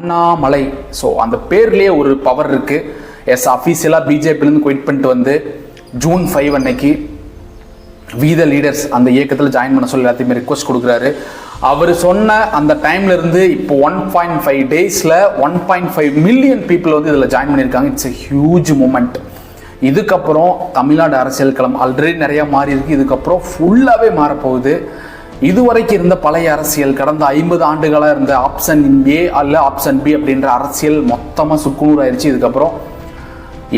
Annamalai. So அந்த பேர்லேயே ஒரு பவர் இருக்குது. அஃபீஷியலாக பிஜேபியிலேருந்து குயிட் பண்ணிட்டு வந்து June 5 அன்னைக்கு வி த லீடர்ஸ் அந்த இயக்கத்தில் ஜாயின் பண்ண சொல்லி எல்லாத்தையுமே ரிக்வஸ்ட் கொடுக்குறாரு. அவர் சொன்ன அந்த டைம்லேருந்து இப்போ 1.5 டேஸில் 1.5 மில்லியன் பீப்புள் வந்து இதில் ஜாயின் பண்ணியிருக்காங்க. It's a huge moment. இதுக்கப்புறம் தமிழ்நாடு அரசியல் களம் ஆல்ரெடி நிறையா மாறி இருக்குது. இதுக்கப்புறம் ஃபுல்லாகவே மாறப்போகுது. இதுவரைக்கும் இருந்த பழைய அரசியல், கடந்த 50 ஆண்டுகளாக இருந்த ஆப்ஷன் ஏ அல்ல ஆப்ஷன் பி அப்படின்ற அரசியல் மொத்தமாக சுக்குநூறு ஆயிடுச்சு. இதுக்கப்புறம்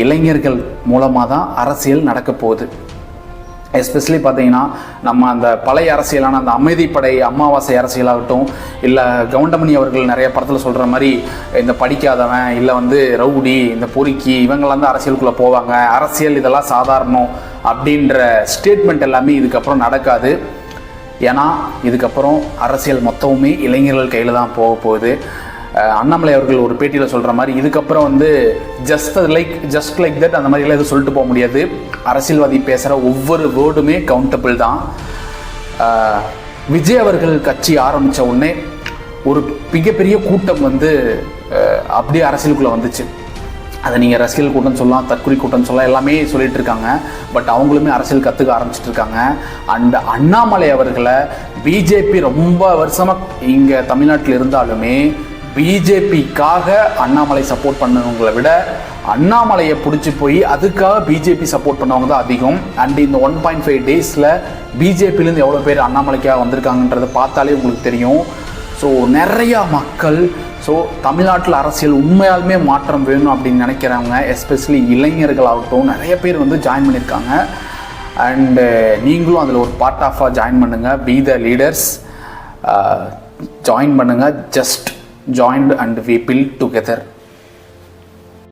இளைஞர்கள் மூலமாக தான் அரசியல் நடக்க போகுது. எஸ்பெஷலி பார்த்தீங்கன்னா நம்ம அந்த பழைய அரசியலான அந்த அமைதிப்படை அமாவாசை அரசியலாகட்டும், இல்லை கவுண்டமணி அவர்கள் நிறைய படத்தில் சொல்கிற மாதிரி இந்த படிக்காதவன் இல்லை வந்து ரவுடி இந்த பொறுக்கி இவங்கெல்லாம் தான் அரசியலுக்குள்ளே போவாங்க, அரசியல் இதெல்லாம் சாதாரணம் அப்படின்ற ஸ்டேட்மெண்ட் எல்லாமே இதுக்கப்புறம் நடக்காது. ஏன்னா இதுக்கப்புறம் அரசியல் மொத்தமுமே இளைஞர்கள் கையில் தான் போக போகுது. அண்ணாமலை அவர்கள் ஒரு பேட்டியில் சொல்கிற மாதிரி இதுக்கப்புறம் வந்து ஜஸ்ட் லைக் தட் அந்த மாதிரிலாம் எதுவும் சொல்லிட்டு போக முடியாது. அரசியல்வாதி பேசுகிற ஒவ்வொரு வேர்டுமே கவுண்டபிள் தான். விஜய் அவர்கள் கட்சி ஆரம்பித்த உடனே ஒரு மிகப்பெரிய கூட்டம் வந்து அப்படியே அரசியலுக்குள்ளே வந்துச்சு. அதை நீங்கள் ரசிகர்கள் கூட்டம் சொல்லலாம், தற்குறி கூட்டம் சொல்லலாம், எல்லாமே சொல்லிட்டு இருக்காங்க. பட் அவங்களுமே அரசியல் கற்றுக்க ஆரம்பிச்சிட்டு இருக்காங்க. அண்ட் அண்ணாமலை அவர்களை பிஜேபி ரொம்ப வருஷமாக இங்கே தமிழ்நாட்டில் இருந்தாலுமே பிஜேபிக்காக அண்ணாமலை சப்போர்ட் பண்ணவங்களை விட அண்ணாமலையை பிடிச்சி போய் அதுக்காக பிஜேபி சப்போர்ட் பண்ணவங்க தான் அதிகம். அண்ட் இந்த 1.5 டேஸில் பிஜேபியிலேருந்து எவ்வளோ பேர் அண்ணாமலைக்காக வந்திருக்காங்கன்றதை பார்த்தாலே உங்களுக்கு தெரியும். ஸோ நிறையா மக்கள் தமிழ்நாட்டில் அரசியல் உண்மையாலுமே மாற்றம் வேணும் அப்படின்னு நினைக்கிறவங்க, எஸ்பெஷலி இளைஞர்களாகட்டும் நிறைய பேர் வந்து ஜாயின் பண்ணியிருக்காங்க. அண்டு நீங்களும் அதில் ஒரு பார்ட் ஆஃபாக ஜாயின் பண்ணுங்கள். பி த லீடர்ஸ் ஜாயின் பண்ணுங்கள். Just join and we build together.